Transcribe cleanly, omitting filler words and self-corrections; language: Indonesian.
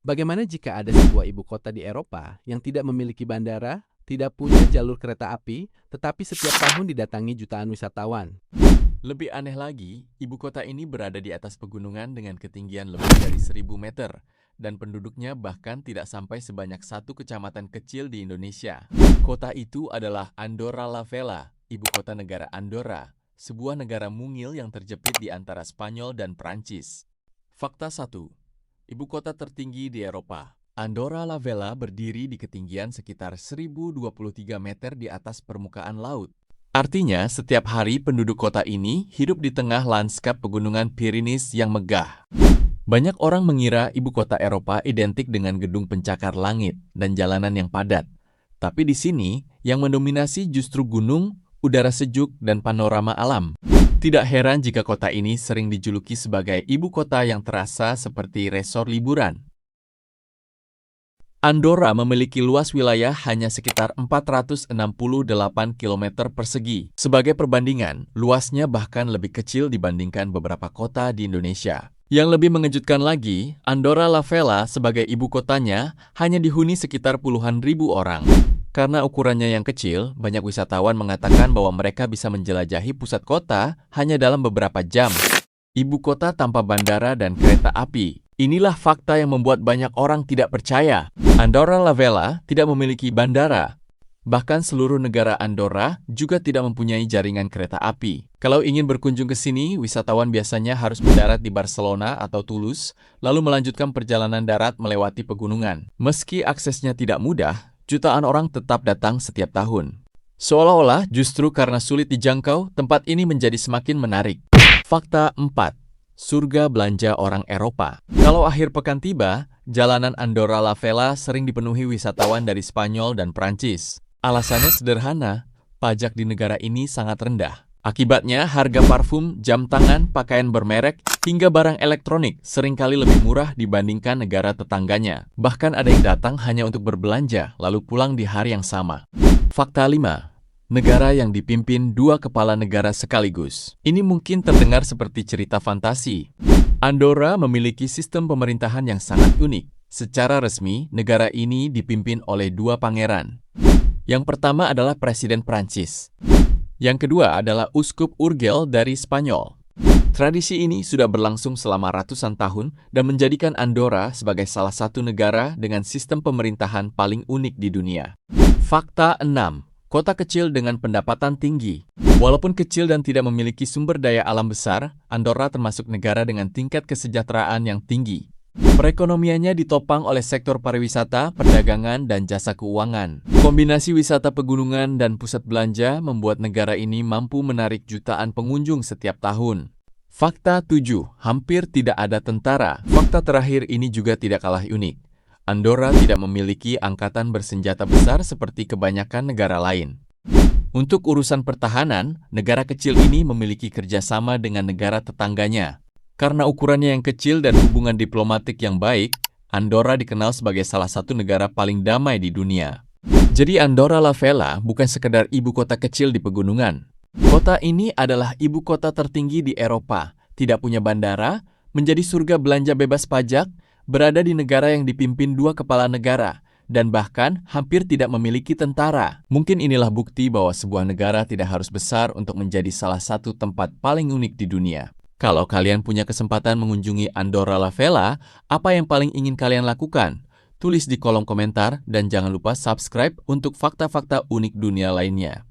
Bagaimana jika ada sebuah ibu kota di Eropa yang tidak memiliki bandara, tidak punya jalur kereta api, tetapi setiap tahun didatangi jutaan wisatawan? Lebih aneh lagi, ibu kota ini berada di atas pegunungan dengan ketinggian lebih dari 1.000 meter, dan penduduknya bahkan tidak sampai sebanyak satu kecamatan kecil di Indonesia. Kota itu adalah Andorra la Vella, ibu kota negara Andorra, sebuah negara mungil yang terjepit di antara Spanyol dan Prancis. Fakta 1. Ibu kota tertinggi di Eropa. Andorra la Vella berdiri di ketinggian sekitar 1.023 meter di atas permukaan laut. Artinya, setiap hari penduduk kota ini hidup di tengah lanskap pegunungan Pyrenees yang megah. Banyak orang mengira ibu kota Eropa identik dengan gedung pencakar langit dan jalanan yang padat. Tapi di sini, yang mendominasi justru gunung, udara sejuk, dan panorama alam. Tidak heran jika kota ini sering dijuluki sebagai ibu kota yang terasa seperti resor liburan. Andorra memiliki luas wilayah hanya sekitar 468 km persegi. Sebagai perbandingan, luasnya bahkan lebih kecil dibandingkan beberapa kota di Indonesia. Yang lebih mengejutkan lagi, Andorra la Vella sebagai ibu kotanya hanya dihuni sekitar puluhan ribu orang. Karena ukurannya yang kecil, banyak wisatawan mengatakan bahwa mereka bisa menjelajahi pusat kota hanya dalam beberapa jam. Ibu kota tanpa bandara dan kereta api. Inilah fakta yang membuat banyak orang tidak percaya. Andorra la Vella tidak memiliki bandara. Bahkan seluruh negara Andorra juga tidak mempunyai jaringan kereta api. Kalau ingin berkunjung ke sini, wisatawan biasanya harus mendarat di Barcelona atau Toulouse, lalu melanjutkan perjalanan darat melewati pegunungan. Meski aksesnya tidak mudah, jutaan orang tetap datang setiap tahun. Seolah-olah justru karena sulit dijangkau, tempat ini menjadi semakin menarik. Fakta 4. Surga belanja orang Eropa. Kalau akhir pekan tiba, jalanan Andorra la Vella sering dipenuhi wisatawan dari Spanyol dan Prancis. Alasannya sederhana, pajak di negara ini sangat rendah. Akibatnya, harga parfum, jam tangan, pakaian bermerek, hingga barang elektronik seringkali lebih murah dibandingkan negara tetangganya. Bahkan ada yang datang hanya untuk berbelanja, lalu pulang di hari yang sama. Fakta 5. Negara yang dipimpin dua kepala negara sekaligus. Ini mungkin terdengar seperti cerita fantasi. Andorra memiliki sistem pemerintahan yang sangat unik. Secara resmi, negara ini dipimpin oleh dua pangeran. Yang pertama adalah Presiden Prancis. Yang kedua adalah Uskup Urgell dari Spanyol. Tradisi ini sudah berlangsung selama ratusan tahun dan menjadikan Andorra sebagai salah satu negara dengan sistem pemerintahan paling unik di dunia. Fakta 6. Kota kecil dengan pendapatan tinggi. Walaupun kecil dan tidak memiliki sumber daya alam besar, Andorra termasuk negara dengan tingkat kesejahteraan yang tinggi. Perekonomiannya ditopang oleh sektor pariwisata, perdagangan, dan jasa keuangan. Kombinasi wisata pegunungan dan pusat belanja membuat negara ini mampu menarik jutaan pengunjung setiap tahun. Fakta 7. Hampir tidak ada tentara. Fakta terakhir ini juga tidak kalah unik. Andorra tidak memiliki angkatan bersenjata besar seperti kebanyakan negara lain. Untuk urusan pertahanan, negara kecil ini memiliki kerjasama dengan negara tetangganya. Karena ukurannya yang kecil dan hubungan diplomatik yang baik, Andorra dikenal sebagai salah satu negara paling damai di dunia. Jadi Andorra la Vella bukan sekedar ibu kota kecil di pegunungan. Kota ini adalah ibu kota tertinggi di Eropa, tidak punya bandara, menjadi surga belanja bebas pajak, berada di negara yang dipimpin dua kepala negara, dan bahkan hampir tidak memiliki tentara. Mungkin inilah bukti bahwa sebuah negara tidak harus besar untuk menjadi salah satu tempat paling unik di dunia. Kalau kalian punya kesempatan mengunjungi Andorra la Vella, apa yang paling ingin kalian lakukan? Tulis di kolom komentar dan jangan lupa subscribe untuk fakta-fakta unik dunia lainnya.